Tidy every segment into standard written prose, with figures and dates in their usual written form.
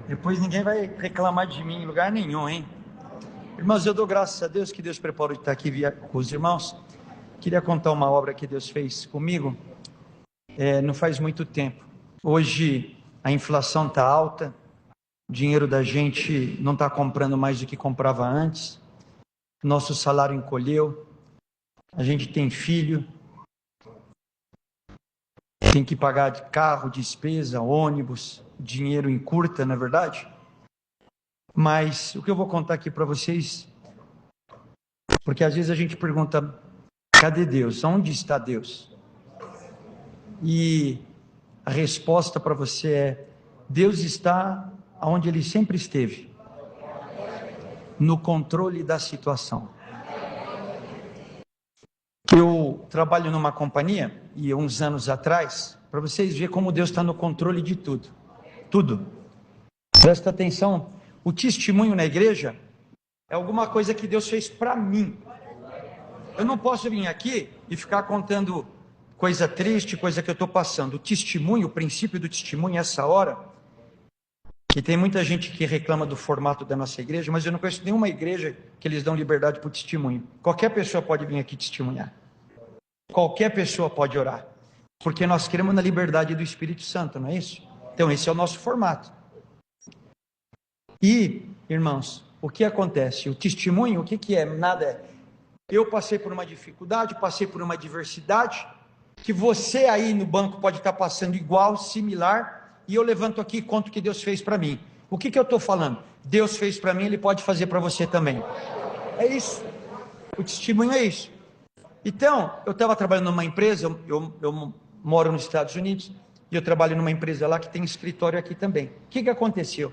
Depois ninguém vai reclamar de mim em lugar nenhum, hein? Irmãos, eu dou graças a Deus que Deus preparou de estar aqui com os irmãos. Queria contar uma obra que Deus fez comigo, não faz muito tempo. Hoje a inflação está alta, o dinheiro da gente não está comprando mais do que comprava antes, nosso salário encolheu, a gente tem filho, tem que pagar de carro, despesa, ônibus, dinheiro encurta, não é verdade? Mas o que eu vou contar aqui para vocês, porque às vezes a gente pergunta, cadê Deus? Onde está Deus? E a resposta para você é, Deus está onde Ele sempre esteve, no controle da situação. Eu trabalho numa companhia, e uns anos atrás, para vocês verem como Deus está no controle de tudo. Tudo. Presta atenção, o testemunho na igreja é alguma coisa que Deus fez para mim. Eu não posso vir aqui e ficar contando coisa triste, coisa que eu estou passando. O testemunho, o princípio do testemunho, essa hora, que tem muita gente que reclama do formato da nossa igreja, mas eu não conheço nenhuma igreja que eles dão liberdade para o testemunho. Qualquer pessoa pode vir aqui testemunhar. Qualquer pessoa pode orar. Porque nós queremos na liberdade do Espírito Santo, não é isso? Então esse é o nosso formato. E, irmãos, o que acontece? O testemunho, o que é? Nada é. Eu passei por uma dificuldade, passei por uma adversidade, que você aí no banco pode estar passando igual, similar, e eu levanto aqui e conto o que Deus fez para mim. O que eu estou falando? Deus fez para mim, Ele pode fazer para você também. É isso. O testemunho é isso. Então, eu estava trabalhando numa empresa, eu moro nos Estados Unidos, e eu trabalho numa empresa lá que tem escritório aqui também. O que aconteceu?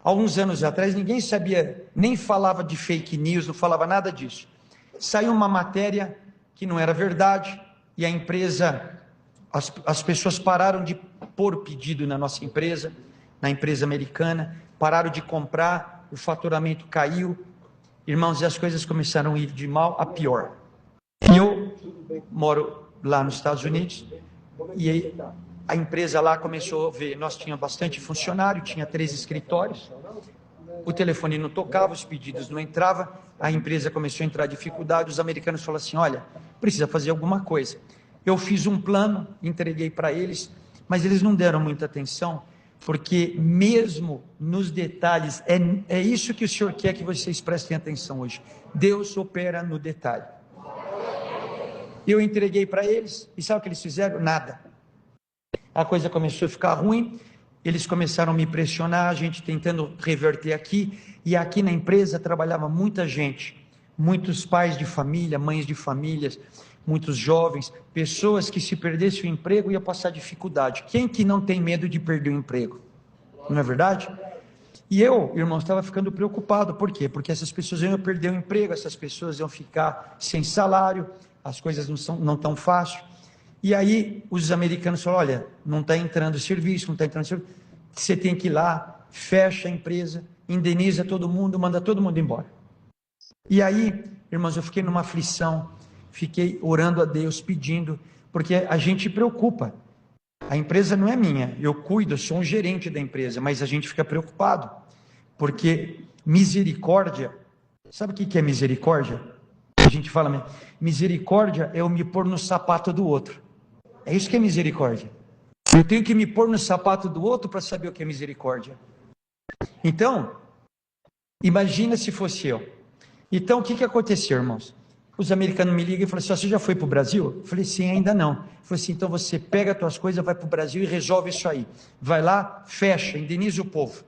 Há uns anos atrás, ninguém sabia, nem falava de fake news, não falava nada disso. Saiu uma matéria que não era verdade, e a empresa, as pessoas pararam de pôr pedido na nossa empresa, na empresa americana, pararam de comprar, o faturamento caiu, irmãos, e as coisas começaram a ir de mal a pior. E eu moro lá nos Estados Unidos, e aí a empresa lá começou a ver, nós tínhamos bastante funcionário, tinha 3 escritórios, o telefone não tocava, os pedidos não entravam, a empresa começou a entrar em dificuldade, os americanos falaram assim, olha, precisa fazer alguma coisa. Eu fiz um plano, entreguei para eles, mas eles não deram muita atenção, porque mesmo nos detalhes, é isso que o Senhor quer que vocês prestem atenção hoje. Deus opera no detalhe. Eu entreguei para eles, e sabe o que eles fizeram? Nada. A coisa começou a ficar ruim, eles começaram a me pressionar, a gente tentando reverter aqui, e aqui na empresa trabalhava muita gente, muitos pais de família, mães de famílias, muitos jovens, pessoas que se perdesse o emprego ia passar dificuldade. Quem que não tem medo de perder o emprego? Não é verdade? E eu, irmão, estava ficando preocupado, por quê? Porque essas pessoas iam perder o emprego, essas pessoas iam ficar sem salário, as coisas não tão fácil. E aí os americanos falaram, olha, não está entrando serviço, não está entrando serviço, você tem que ir lá, fecha a empresa, indeniza todo mundo, manda todo mundo embora. E aí, irmãos, eu fiquei numa aflição, fiquei orando a Deus, pedindo, porque a gente preocupa, a empresa não é minha, eu cuido, eu sou um gerente da empresa, mas a gente fica preocupado, porque misericórdia, sabe o que é misericórdia? A gente fala, misericórdia é eu me pôr no sapato do outro. É isso que é misericórdia. Eu tenho que me pôr no sapato do outro para saber o que é misericórdia. Então, imagina se fosse eu. Então, o que aconteceu, irmãos? Os americanos me ligam e falam assim, você já foi para o Brasil? Eu falei, sim, ainda não. Eu falei assim, então você pega as tuas coisas, vai para o Brasil e resolve isso aí. Vai lá, fecha, indeniza o povo.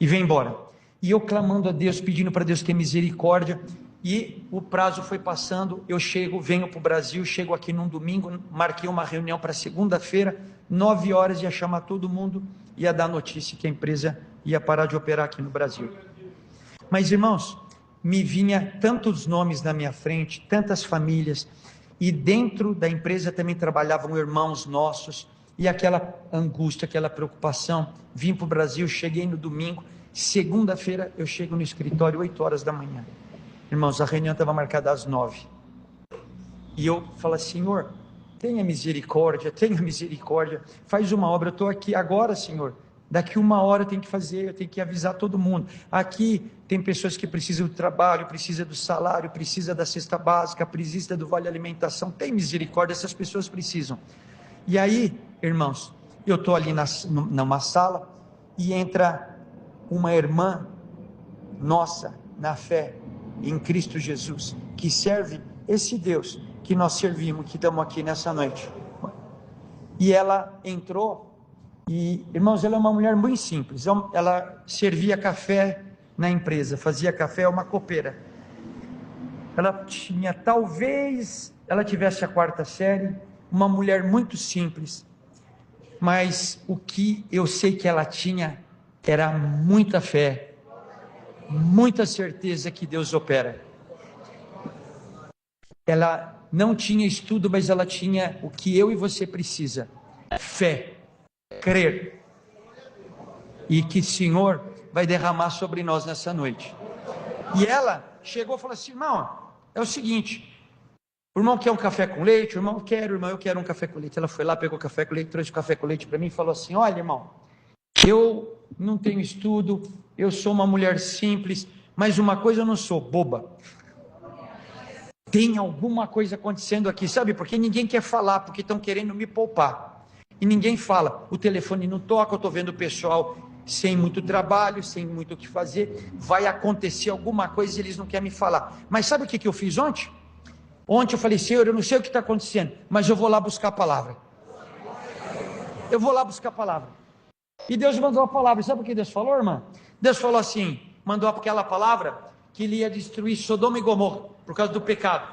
E vem embora. E eu clamando a Deus, pedindo para Deus ter misericórdia. E o prazo foi passando, eu venho para o Brasil, chego aqui num domingo, marquei uma reunião para segunda-feira, 9 horas, ia chamar todo mundo, ia dar notícia que a empresa ia parar de operar aqui no Brasil. Mas, irmãos, me vinha tantos nomes na minha frente, tantas famílias, e dentro da empresa também trabalhavam irmãos nossos, e aquela angústia, aquela preocupação. Vim para o Brasil, cheguei no domingo, segunda-feira eu chego no escritório 8 horas da manhã. Irmãos, a reunião estava marcada às 9. E eu falo, Senhor, tenha misericórdia, faz uma obra, eu estou aqui agora, Senhor, Daqui 1 hora eu tenho que fazer, eu tenho que avisar todo mundo. Aqui tem pessoas que precisam do trabalho, precisam do salário, precisam da cesta básica, precisam do vale alimentação. Tem misericórdia, essas pessoas precisam. E aí, irmãos, eu estou ali numa sala e entra uma irmã nossa, na fé, em Cristo Jesus, que serve esse Deus que nós servimos, que estamos aqui nessa noite. E ela entrou, e irmãos, ela é uma mulher muito simples, ela servia café na empresa, fazia café, é uma copeira. Ela tinha, talvez, ela tivesse a 4ª série, uma mulher muito simples, mas o que eu sei que ela tinha, era muita fé, muita certeza que Deus opera. Ela não tinha estudo, mas ela tinha o que eu e você precisa: fé, crer, e que o Senhor vai derramar sobre nós nessa noite. E ela chegou e falou assim: irmão, é o seguinte, o irmão quer um café com leite? O irmão, eu quero um café com leite. Ela foi lá, pegou café com leite, trouxe café com leite para mim e falou assim: olha, irmão, eu não tenho estudo, eu sou uma mulher simples, mas uma coisa, eu não sou boba. Tem alguma coisa acontecendo aqui, sabe? Porque ninguém quer falar, porque estão querendo me poupar. E ninguém fala, o telefone não toca, eu estou vendo o pessoal sem muito trabalho, sem muito o que fazer, vai acontecer alguma coisa e eles não querem me falar. Mas sabe o que eu fiz ontem? Ontem eu falei: Senhor, eu não sei o que está acontecendo, mas eu vou lá buscar a palavra. Eu vou lá buscar a palavra. E Deus mandou a palavra. Sabe o que Deus falou, irmã? Deus falou assim, mandou aquela palavra que ele ia destruir Sodoma e Gomorra por causa do pecado.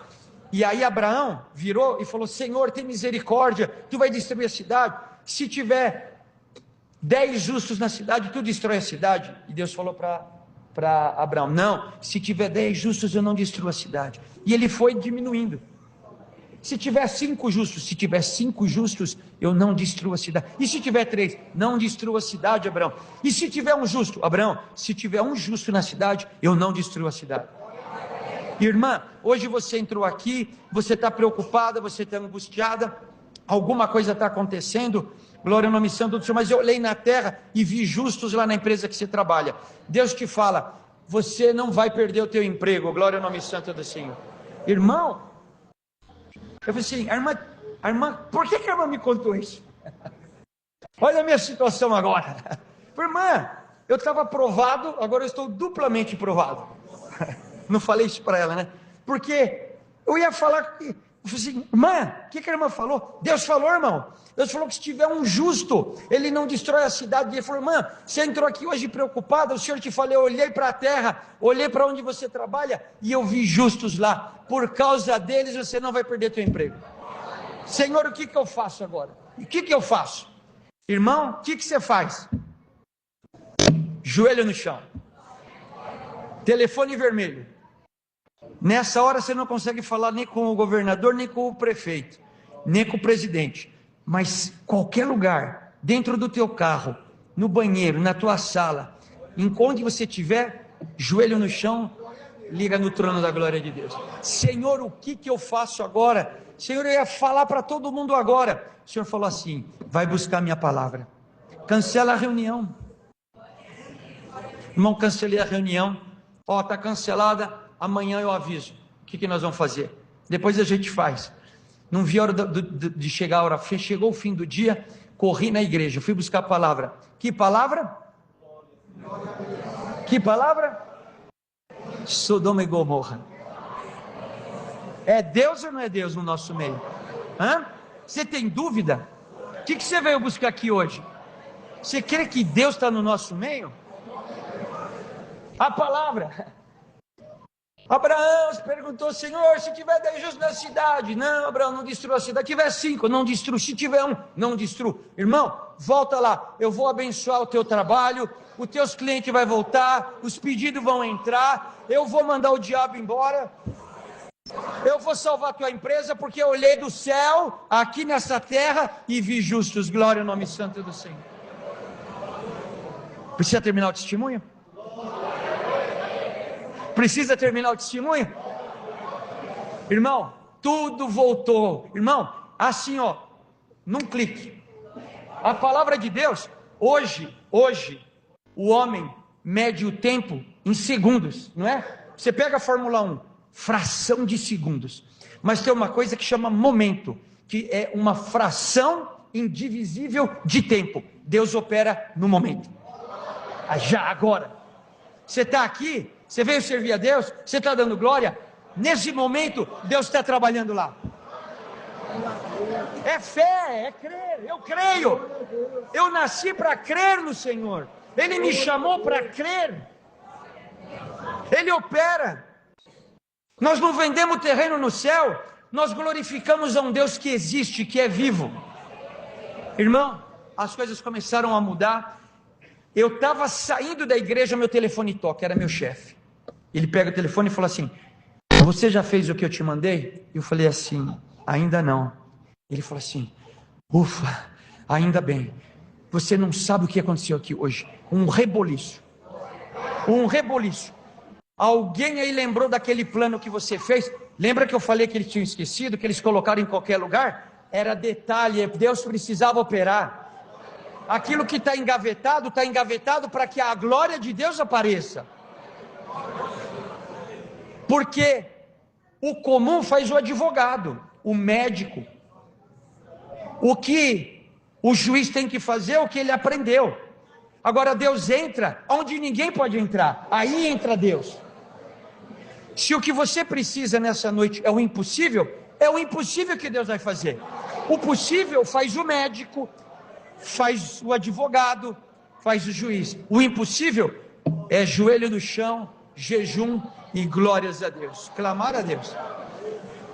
E aí Abraão virou e falou: Senhor, tem misericórdia, tu vai destruir a cidade. Se tiver 10 justos na cidade, tu destrói a cidade. E Deus falou para Abraão: não, se tiver 10 justos, eu não destruo a cidade. E ele foi diminuindo. Se tiver 5 justos, eu não destruo a cidade. E se tiver 3, não destruo a cidade, Abraão. E se tiver um justo, Abraão, se tiver um justo na cidade, eu não destruo a cidade. Irmã, hoje você entrou aqui, você está preocupada, você está angustiada, alguma coisa está acontecendo, glória ao nome santo do Senhor, mas eu olhei na terra e vi justos lá na empresa que você trabalha. Deus te fala: você não vai perder o teu emprego, glória ao nome santo do Senhor. Irmão, eu falei assim: a irmã, por que a irmã me contou isso? Olha a minha situação agora. Irmã, eu estava aprovado, agora eu estou duplamente provado. Não falei isso para ela, né? Porque eu ia falar, eu falei assim: irmã, o que a irmã falou? Deus falou, irmão. Deus falou que se tiver um justo, ele não destrói a cidade. Ele falou: irmã, você entrou aqui hoje preocupada, o Senhor te falou, eu olhei para a terra, olhei para onde você trabalha, e eu vi justos lá. Por causa deles, você não vai perder teu emprego. Senhor, o que eu faço agora? O que eu faço? Irmão, o que você faz? Joelho no chão. Telefone vermelho. Nessa hora você não consegue falar nem com o governador, nem com o prefeito, nem com o presidente. Mas qualquer lugar, dentro do teu carro, no banheiro, na tua sala, onde você estiver, joelho no chão, liga no trono da glória de Deus. Senhor, o que eu faço agora? Senhor, eu ia falar para todo mundo agora. O Senhor falou assim: vai buscar minha palavra. Cancela a reunião. Irmão, cancelei a reunião. Está cancelada, amanhã eu aviso. O que nós vamos fazer? Depois a gente faz. Não vi a hora de chegar a hora. Chegou o fim do dia, corri na igreja, fui buscar a palavra. Que palavra? Que palavra? Sodoma e Gomorra. É Deus ou não é Deus no nosso meio? Você tem dúvida? O que você veio buscar aqui hoje? Você crê que Deus está no nosso meio? A palavra. Abraão se perguntou: Senhor, se tiver 10 justos na cidade, não, Abraão, não destrua a cidade. Se tiver 5, não destrua. Se tiver 1, não destrua. Irmão, volta lá, eu vou abençoar o teu trabalho, os teus clientes vão voltar, os pedidos vão entrar, eu vou mandar o diabo embora, eu vou salvar a tua empresa, porque eu olhei do céu, aqui nessa terra, e vi justos. Glória ao nome santo do Senhor. Precisa terminar o testemunho? Precisa terminar o testemunho? Irmão, tudo voltou. Irmão, assim num clique. A palavra de Deus, Hoje, o homem mede o tempo em segundos, não é? Você pega a Fórmula 1, fração de segundos. Mas tem uma coisa que chama momento, que é uma fração indivisível de tempo. Deus opera no momento. Já agora. Você está aqui, você veio servir a Deus, você está dando glória. Nesse momento, Deus está trabalhando lá. É fé, é crer. Eu creio. Eu nasci para crer no Senhor. Ele me chamou para crer. Ele opera. Nós não vendemos terreno no céu, nós glorificamos a um Deus que existe, que é vivo. Irmão, as coisas começaram a mudar. Eu estava saindo da igreja, meu telefone toca, era meu chefe. Ele pega o telefone e fala assim: você já fez o que eu te mandei? Eu falei assim: ainda não. Ele falou assim: ufa, ainda bem. Você não sabe o que aconteceu aqui hoje. Um reboliço. Alguém aí lembrou daquele plano que você fez? Lembra que eu falei que eles tinham esquecido, que eles colocaram em qualquer lugar? Era detalhe, Deus precisava operar. Aquilo que está engavetado para que a glória de Deus apareça. Porque o comum faz o advogado, o médico. O que o juiz tem que fazer é o que ele aprendeu. Agora Deus entra onde ninguém pode entrar. Aí entra Deus. Se o que você precisa nessa noite é o impossível que Deus vai fazer. O possível faz o médico, faz o advogado, faz o juiz. O impossível é joelho no chão, jejum e glórias a Deus, clamar a Deus.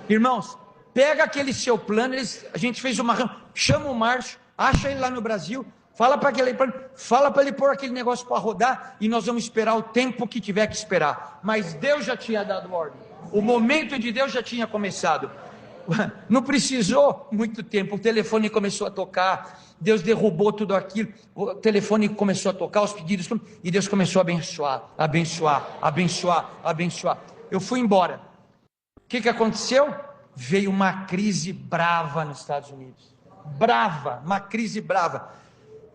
Irmãos, pega aquele seu plano. A gente fez uma reunião, chama o Márcio, acha ele lá no Brasil, fala para ele pôr aquele negócio para rodar, e nós vamos esperar o tempo que tiver que esperar. Mas Deus já tinha dado ordem, o momento de Deus já tinha começado. Não precisou muito tempo, o telefone começou a tocar, Deus derrubou tudo aquilo, o telefone começou a tocar, os pedidos, e Deus começou a abençoar. Eu fui embora. O que aconteceu? Veio uma crise brava nos Estados Unidos. Uma crise brava.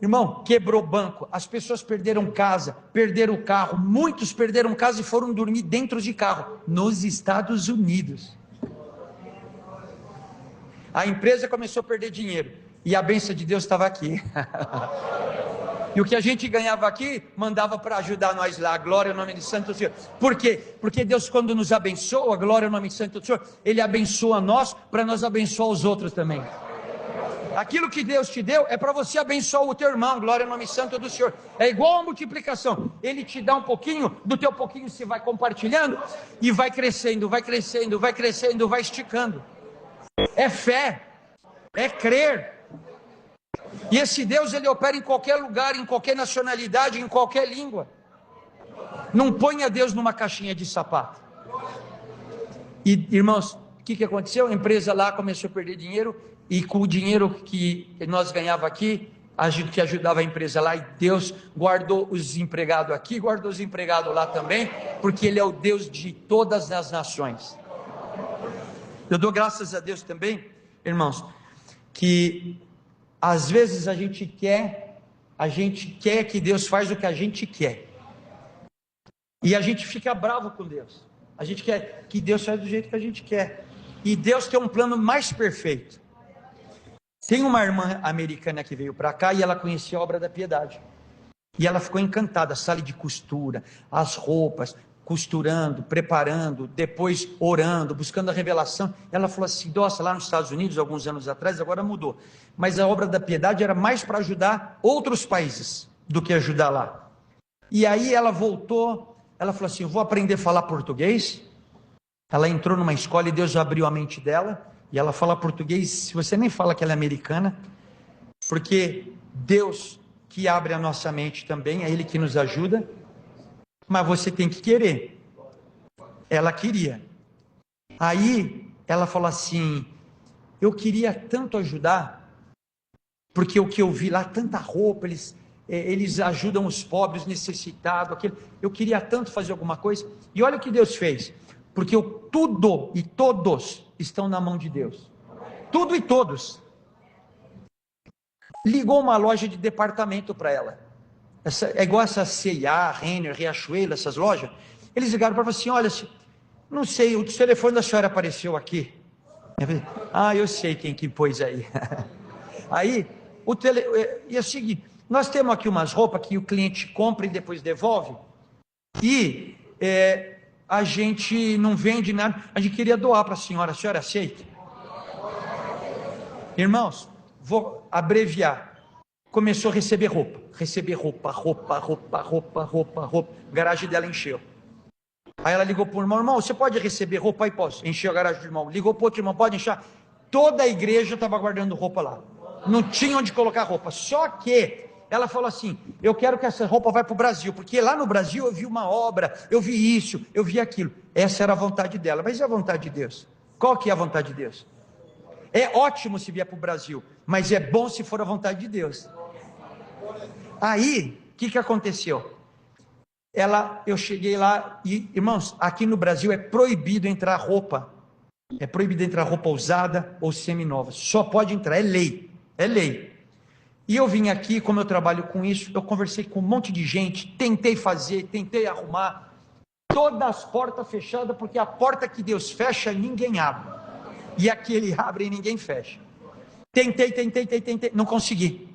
Irmão, quebrou banco, as pessoas perderam casa, perderam carro, muitos perderam casa e foram dormir dentro de carro, nos Estados Unidos. A empresa começou a perder dinheiro, e a bênção de Deus estava aqui. E o que a gente ganhava aqui, mandava para ajudar nós lá. Glória ao nome de Santo do Senhor. Por quê? Porque Deus, quando nos abençoa, glória ao nome de Santo do Senhor, Ele abençoa nós, para nós abençoar os outros também. Aquilo que Deus te deu, é para você abençoar o teu irmão. Glória ao nome santo do Senhor. É igual a multiplicação. Ele te dá um pouquinho, do teu pouquinho você vai compartilhando, e vai crescendo, vai esticando. É fé, é crer. E esse Deus, Ele opera em qualquer lugar, em qualquer nacionalidade, em qualquer língua. Não ponha Deus numa caixinha de sapato. E irmãos, o que aconteceu? A empresa lá começou a perder dinheiro, e com o dinheiro que nós ganhava aqui, a gente que ajudava a empresa lá, e Deus guardou os empregados aqui, guardou os empregados lá também, porque Ele é o Deus de todas as nações. Eu dou graças a Deus também, irmãos, que às vezes a gente quer que Deus faz o que a gente quer, e a gente fica bravo com Deus. A gente quer que Deus faça do jeito que a gente quer, e Deus tem um plano mais perfeito. Tem uma irmã americana que veio para cá, e ela conhecia a obra da piedade, e ela ficou encantada. Sala de costura, as roupas, costurando, preparando, depois orando, buscando a revelação. Ela falou assim: nossa, lá nos Estados Unidos, alguns anos atrás, agora mudou, mas a obra da piedade era mais para ajudar outros países do que ajudar lá. E aí ela voltou, ela falou assim: eu vou aprender a falar português. Ela entrou numa escola, e Deus abriu a mente dela, e ela fala português. Se você nem fala que ela é americana, porque Deus que abre a nossa mente também, é Ele que nos ajuda, mas você tem que querer. Ela queria. Aí ela falou assim: eu queria tanto ajudar, porque o que eu vi lá, tanta roupa, eles ajudam os pobres, necessitados, eu queria tanto fazer alguma coisa. E olha o que Deus fez, porque tudo e todos estão na mão de Deus. Tudo e todos. ligou uma loja de departamento para ela. É igual essa C&A, Renner, Riachuelo, essas lojas. Eles ligaram para ela assim: olha, não sei, o telefone da senhora apareceu aqui. Eu falei, eu sei quem que pôs aí. Aí, e é o seguinte, nós temos aqui umas roupas que o cliente compra e depois devolve, e a gente não vende nada, a gente queria doar para a senhora aceita? Irmãos, vou abreviar. Começou a receber roupa. A garagem dela encheu. Aí ela ligou para o irmão: você pode receber roupa? Aí posso. Encheu a garagem do irmão. Ligou para o outro irmão: pode encher. Toda a igreja estava guardando roupa lá. Não tinha onde colocar roupa. Só que ela falou assim: eu quero que essa roupa vá para o Brasil, porque lá no Brasil eu vi uma obra, eu vi isso, eu vi aquilo. Essa era a vontade dela. Mas e a vontade de Deus? Qual que é a vontade de Deus? É ótimo se vier para o Brasil, mas é bom se for a vontade de Deus. Aí, o que aconteceu? Eu cheguei lá e, irmãos, aqui no Brasil é proibido entrar roupa. É proibido entrar roupa usada ou seminova. Só pode entrar, é lei. É lei. E eu vim aqui, como eu trabalho com isso, eu conversei com um monte de gente, tentei fazer, tentei arrumar. Todas as portas fechadas, porque a porta que Deus fecha, ninguém abre. E aqui Ele abre e ninguém fecha. Tentei, não consegui.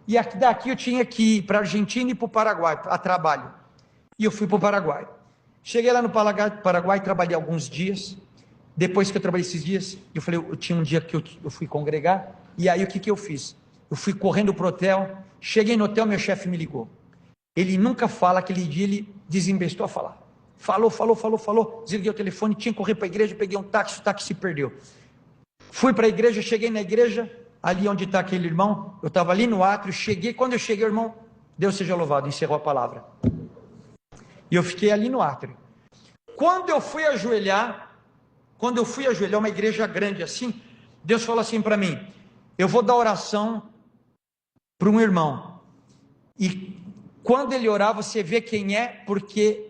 E daqui eu tinha que ir para a Argentina e para o Paraguai, a trabalho. E eu fui para o Paraguai. Cheguei lá no Paraguai, trabalhei alguns dias. Depois que eu trabalhei esses dias, eu falei, eu tinha um dia que eu fui congregar. E aí o que eu fiz? Eu fui correndo para o hotel. Cheguei no hotel, meu chefe me ligou. Ele nunca fala, aquele dia ele desembestou a falar. Falou. Desliguei o telefone, tinha que correr para a igreja, peguei um táxi, o táxi se perdeu. Fui para a igreja, cheguei na igreja, ali onde está aquele irmão, eu estava ali no átrio, cheguei, quando eu cheguei, o irmão, Deus seja louvado, encerrou a palavra. E eu fiquei ali no átrio. Quando eu fui ajoelhar, uma igreja grande assim, Deus falou assim para mim: eu vou dar oração para um irmão, e quando ele orar, você vê quem é, porque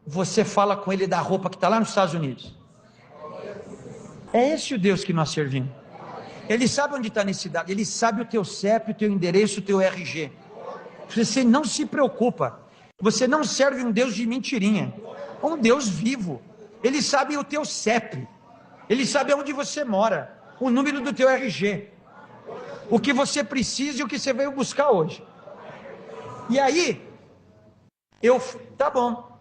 você fala com ele da roupa que está lá nos Estados Unidos. É esse o Deus que nós servimos. Ele sabe onde está a necessidade, Ele sabe o teu CEP, o teu endereço, o teu RG. Você não se preocupa. Você não serve um Deus de mentirinha, um Deus vivo. Ele sabe o teu CEP, Ele sabe onde você mora, o número do teu RG, o que você precisa e o que você veio buscar hoje. E aí, tá bom,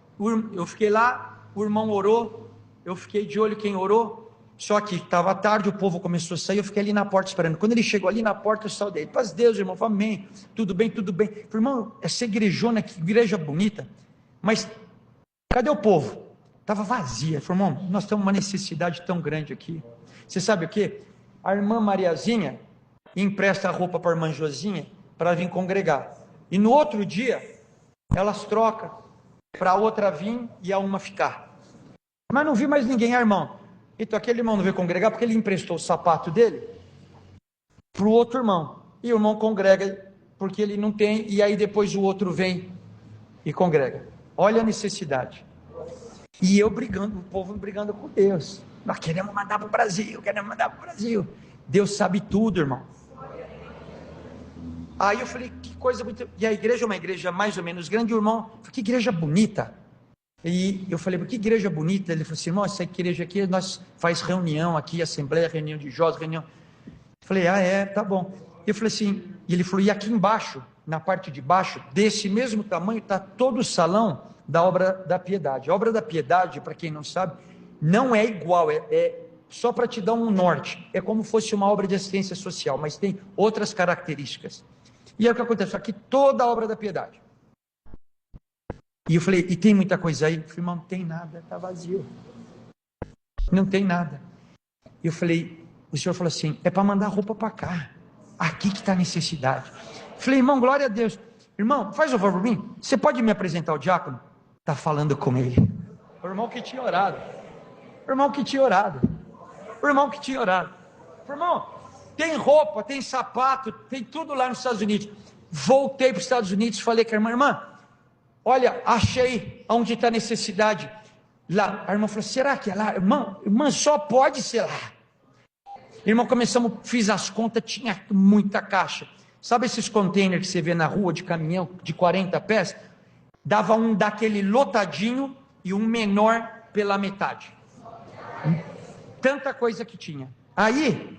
eu fiquei lá, o irmão orou, eu fiquei de olho quem orou. Só que estava tarde, o povo começou a sair, eu fiquei ali na porta esperando. Quando ele chegou ali na porta, eu saudei. Paz Deus, irmão, falei, amém, tudo bem. Eu falei, irmão, essa igrejona, que igreja bonita, mas cadê o povo? Estava vazia. Eu falei, irmão, nós temos uma necessidade tão grande aqui. Você sabe o que? A irmã Mariazinha empresta a roupa para a irmã Josinha para vir congregar. E no outro dia, elas trocam para a outra vir e a uma ficar. Mas não vi mais ninguém, irmão. Então aquele irmão não veio congregar porque ele emprestou o sapato dele para o outro irmão. E o irmão congrega porque ele não tem, e aí depois o outro vem e congrega. Olha a necessidade. E eu brigando, o povo brigando com Deus. Nós queremos mandar para o Brasil, Deus sabe tudo, irmão. Aí eu falei, que coisa bonita. E a igreja é uma igreja mais ou menos grande, o irmão falou, que igreja bonita. E eu falei, que igreja bonita. Ele falou assim, irmão, essa igreja aqui, nós faz reunião aqui, assembleia, reunião de jovens, reunião. Eu falei, tá bom. Eu falei assim, e ele falou, e aqui embaixo, na parte de baixo, desse mesmo tamanho, está todo o salão da Obra da Piedade. A Obra da Piedade, para quem não sabe, não é igual, só para te dar um norte, é como se fosse uma obra de assistência social, mas tem outras características. E é o que acontece, aqui toda a Obra da Piedade. E eu falei, e tem muita coisa aí? Eu falei, irmão, não tem nada, está vazio. Não tem nada. Eu falei, o senhor falou assim, é para mandar roupa para cá. Aqui que está a necessidade. Eu falei, irmão, glória a Deus. Irmão, faz um favor por mim. Você pode me apresentar o diácono? Está falando com ele. O irmão que tinha orado. Irmão, tem roupa, tem sapato, tem tudo lá nos Estados Unidos. Voltei para os Estados Unidos, falei com a irmã, olha, achei onde está a necessidade. Lá, a irmã falou, será que é lá? Irmã, só pode ser lá. Irmão, fiz as contas, tinha muita caixa. Sabe esses containers que você vê na rua de caminhão de 40 pés? Dava um daquele lotadinho e um menor pela metade. Tanta coisa que tinha. Aí,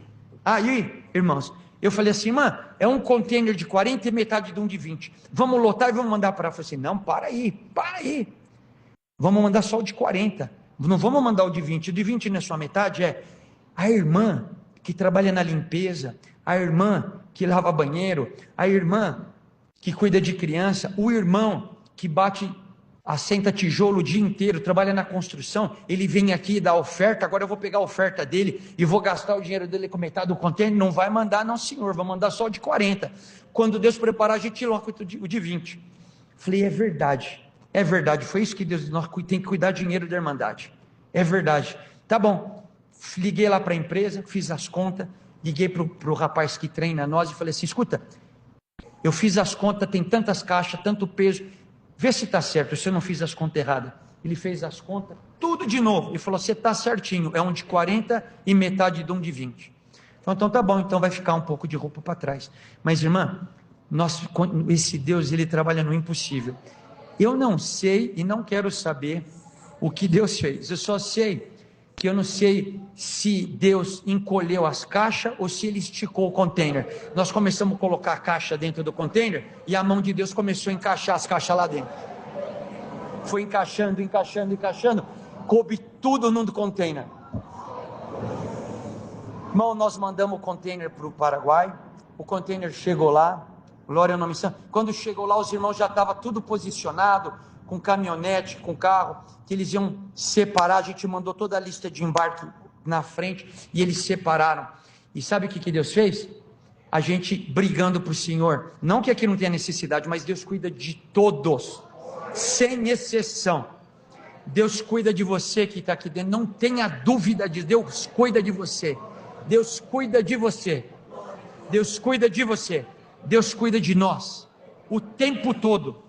irmãos, eu falei assim, mano, é um container de 40 e metade de um de 20. Vamos lotar e vamos mandar para lá. Eu falei assim, não, para aí. Vamos mandar só o de 40. Não vamos mandar o de 20. O de 20 na sua metade é a irmã que trabalha na limpeza, a irmã que lava banheiro, a irmã que cuida de criança, o irmão que assenta tijolo o dia inteiro, trabalha na construção, ele vem aqui e dá oferta, agora eu vou pegar a oferta dele e vou gastar o dinheiro dele com metade do container. Não vai mandar não, senhor, vai mandar só o de 40. Quando Deus preparar, a gente coloca o de 20. Falei, é verdade, foi isso que Deus, nós tem que cuidar do dinheiro da Irmandade, é verdade, tá bom. Liguei lá para a empresa, fiz as contas, liguei para o rapaz que treina nós e falei assim, escuta, eu fiz as contas, tem tantas caixas, tanto peso, vê se está certo, se eu não fiz as contas erradas. Ele fez as contas, tudo de novo, ele falou, você está certinho, é um de 40 e metade de um de 20. Então tá bom, então vai ficar um pouco de roupa para trás. Mas irmã, esse Deus, ele trabalha no impossível. Eu não sei e não quero saber o que Deus fez, eu só sei que eu não sei se Deus encolheu as caixas ou se ele esticou o container. Nós começamos a colocar a caixa dentro do container e a mão de Deus começou a encaixar as caixas lá dentro. Foi encaixando, coube tudo no container. Irmão, nós mandamos o container para o Paraguai, o container chegou lá, glória ao nome santo. Quando chegou lá, os irmãos já estavam tudo posicionado, com caminhonete, com carro, que eles iam separar. A gente mandou toda a lista de embarque na frente e eles separaram. E sabe o que Deus fez? A gente brigando para o Senhor, não que aqui não tenha necessidade, mas Deus cuida de todos, sem exceção. Deus cuida de você que está aqui dentro, não tenha dúvida disso. Deus cuida de você, Deus cuida de você, Deus cuida de você, Deus cuida de nós, o tempo todo.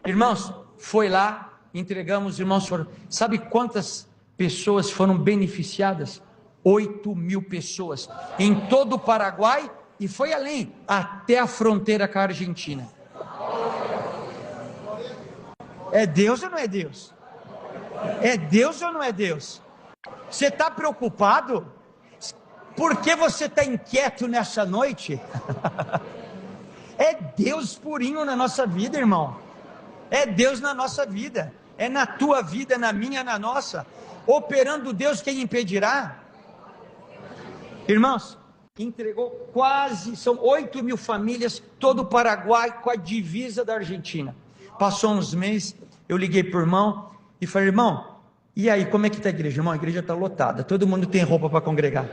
Irmãos, foi lá, entregamos, irmãos foram, sabe quantas pessoas foram beneficiadas? 8.000 pessoas, em todo o Paraguai, e foi além, até a fronteira com a Argentina. É Deus ou não é Deus? É Deus ou não é Deus? Você está preocupado? Por que você está inquieto nessa noite? É Deus purinho na nossa vida, irmão. É Deus na nossa vida, é na tua vida, na minha, na nossa. Operando Deus, quem impedirá? Irmãos, entregou são 8.000 famílias, todo o Paraguai com a divisa da Argentina. Passou uns meses, eu liguei para o irmão e falei, irmão, e aí, como é que está a igreja? Irmão, a igreja está lotada, todo mundo tem roupa para congregar.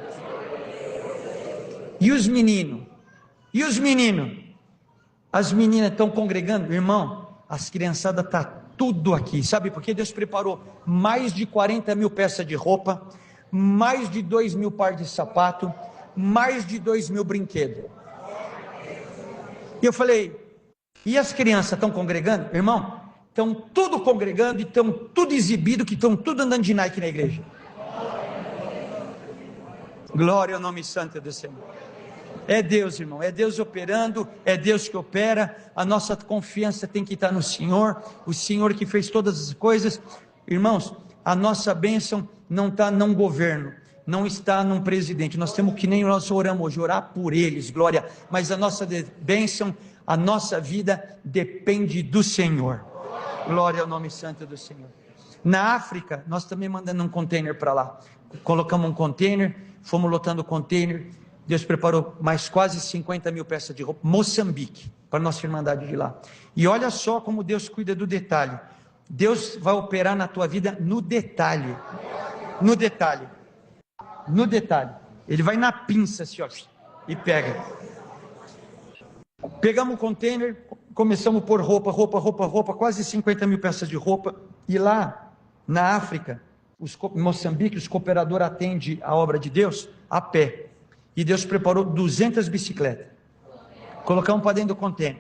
E os meninos? As meninas estão congregando? Irmão, as criançadas estão tudo aqui, sabe por quê? Deus preparou mais de 40.000 peças de roupa, mais de 2.000 pares de sapato, mais de 2.000 brinquedos. E eu falei, e as crianças estão congregando? Irmão, estão tudo congregando e estão tudo exibido, que estão tudo andando de Nike na igreja. Glória ao nome santo do Senhor. É Deus, irmão, é Deus operando, é Deus que opera. A nossa confiança tem que estar no Senhor, o Senhor que fez todas as coisas. Irmãos, a nossa bênção não está num governo, não está num presidente. Nós temos que nem nós oramos hoje, orar por eles, glória. Mas a nossa bênção, a nossa vida depende do Senhor. Glória ao nome santo do Senhor. Na África, nós também mandando um container para lá. Colocamos um container, fomos lotando o container. Deus preparou mais quase 50.000 peças de roupa. Moçambique, para a nossa irmandade de lá. E olha só como Deus cuida do detalhe. Deus vai operar na tua vida no detalhe. No detalhe. No detalhe. Ele vai na pinça assim, ó, e pega. Pegamos o container, começamos a pôr roupa, quase 50.000 peças de roupa. E lá, na África, em Moçambique, os cooperadores atendem a obra de Deus a pé. E Deus preparou 200 bicicletas. Colocamos para dentro do container.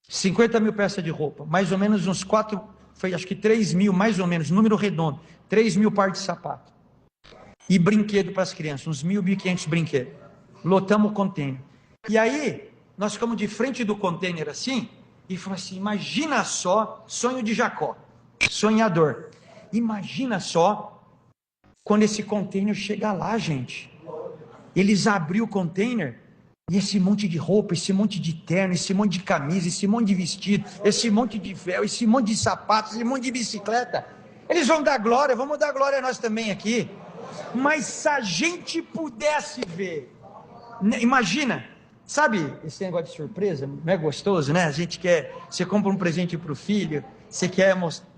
50.000 peças de roupa. Mais ou menos uns 4, foi acho que 3.000, mais ou menos, número redondo. 3.000 pares de sapato. E brinquedo para as crianças, uns 1.500 brinquedos. Lotamos o container. E aí, nós ficamos de frente do container assim, e falou assim, imagina só, sonho de Jacó, sonhador, imagina só, quando esse container chega lá, gente, eles abriram o container, e esse monte de roupa, esse monte de terno, esse monte de camisa, esse monte de vestido, esse monte de véu, esse monte de sapatos, esse monte de bicicleta, eles vão dar glória, vamos dar glória a nós também aqui, mas se a gente pudesse ver, imagina, sabe esse negócio de surpresa, não é gostoso, né? A gente quer, você compra um presente para o filho, você quer mostrar,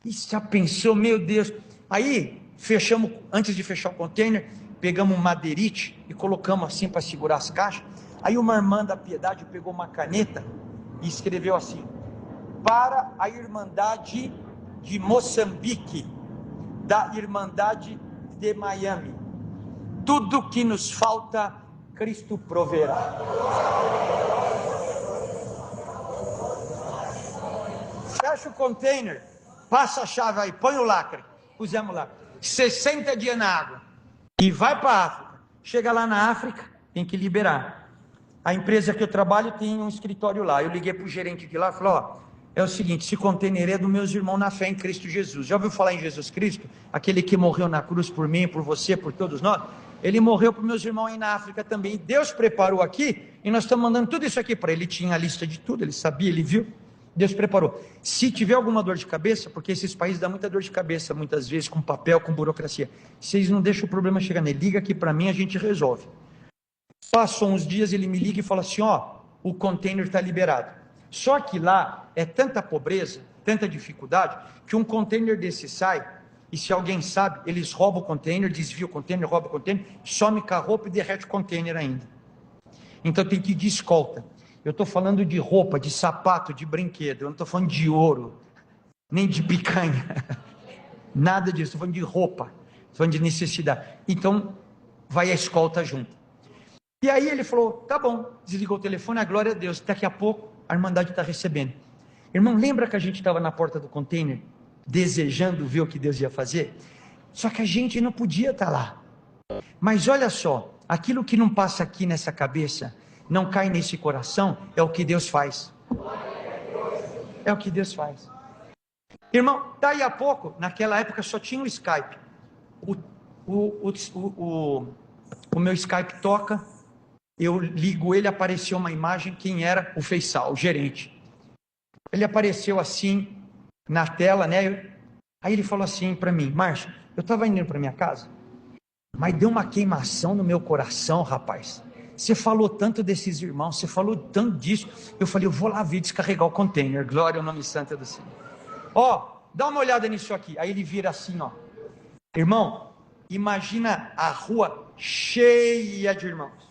e já pensou, meu Deus, aí fechamos, antes de fechar o container, pegamos um madeirite e colocamos assim para segurar as caixas, aí uma irmã da Piedade pegou uma caneta e escreveu assim, para a Irmandade de Moçambique, da Irmandade de Miami, tudo que nos falta, Cristo proverá. Fecha o container, passa a chave aí, põe o lacre, pusemos lá, 60 dias na água, e vai para a África, chega lá na África, tem que liberar, a empresa que eu trabalho tem um escritório lá, eu liguei para o gerente de lá e falei, ó, é o seguinte, esse container é dos meus irmãos na fé em Cristo Jesus, já ouviu falar em Jesus Cristo? Aquele que morreu na cruz por mim, por você, por todos nós, ele morreu para os meus irmãos aí na África também, Deus preparou aqui, e nós estamos mandando tudo isso aqui para ele, tinha a lista de tudo, ele sabia, ele viu, Deus preparou, se tiver alguma dor de cabeça, porque esses países dão muita dor de cabeça, muitas vezes, com papel, com burocracia, vocês não deixam o problema chegar nele, liga aqui para mim, a gente resolve. Passam uns dias, ele me liga e fala assim, ó, o container está liberado, só que lá é tanta pobreza, tanta dificuldade, que um container desse sai, e se alguém sabe, eles roubam o container, desviam o container, roubam o container, some com a roupa e derrete o container ainda, então tem que ir de escolta. Eu estou falando de roupa, de sapato, de brinquedo, eu não estou falando de ouro, nem de picanha, nada disso, estou falando de roupa, estou falando de necessidade, então vai a escolta junto, e aí ele falou, tá bom, desligou o telefone, a glória a Deus, daqui a pouco a Irmandade está recebendo, irmão, lembra que a gente estava na porta do container, desejando ver o que Deus ia fazer, só que a gente não podia estar lá, mas olha só, aquilo que não passa aqui nessa cabeça, não cai nesse coração, é o que Deus faz, é o que Deus faz, irmão, daí a pouco, naquela época só tinha o Skype, o meu Skype toca, eu ligo ele, apareceu uma imagem, quem era? O Feisal, o gerente, ele apareceu assim, na tela, né, aí ele falou assim para mim, Márcio, eu estava indo para minha casa, mas deu uma queimação no meu coração, rapaz, você falou tanto desses irmãos, você falou tanto disso, eu falei, eu vou lá ver descarregar o container, glória ao nome santo do Senhor, ó, dá uma olhada nisso aqui, aí ele vira assim, ó, irmão, imagina a rua cheia de irmãos,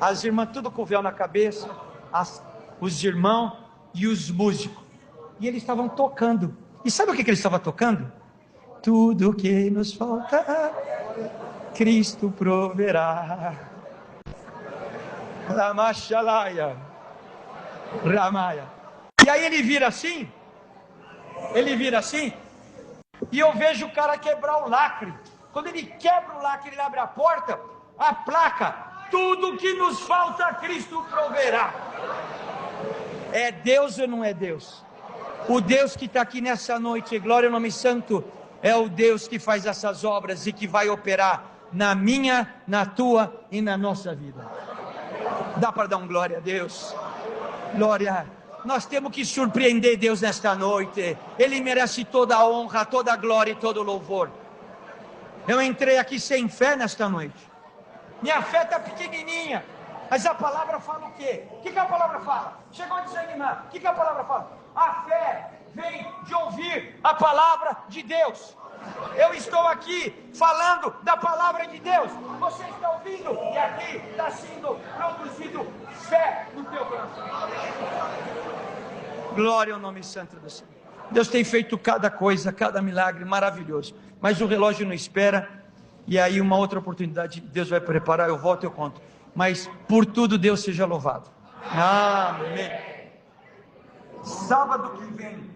as irmãs tudo com véu na cabeça, os irmãos e os músicos, e eles estavam tocando, e sabe o que eles estavam tocando? Tudo que nos falta, Cristo proverá, Ramachalaia, Ramaya, e aí ele vira assim, e eu vejo o cara quebrar o lacre, quando ele quebra o lacre, ele abre a porta, a placa, tudo que nos falta, Cristo proverá, é Deus ou não é Deus? O Deus que está aqui nessa noite, glória ao nome santo, é o Deus que faz essas obras e que vai operar na minha, na tua e na nossa vida. Dá para dar um glória a Deus? Glória. Nós temos que surpreender Deus nesta noite. Ele merece toda a honra, toda a glória e todo o louvor. Eu entrei aqui sem fé nesta noite. Minha fé está pequenininha. Mas a palavra fala o quê? O que a palavra fala? Chegou a desanimar. O que a palavra fala? A fé vem de ouvir a palavra de Deus. Eu estou aqui falando da palavra de Deus. Você está ouvindo? E aqui está sendo produzido fé no teu coração. Glória ao nome santo do Senhor. Deus tem feito cada coisa, cada milagre maravilhoso. Mas o relógio não espera. E aí uma outra oportunidade Deus vai preparar. Eu volto e eu conto. Mas por tudo Deus seja louvado. Amém. Sábado que vem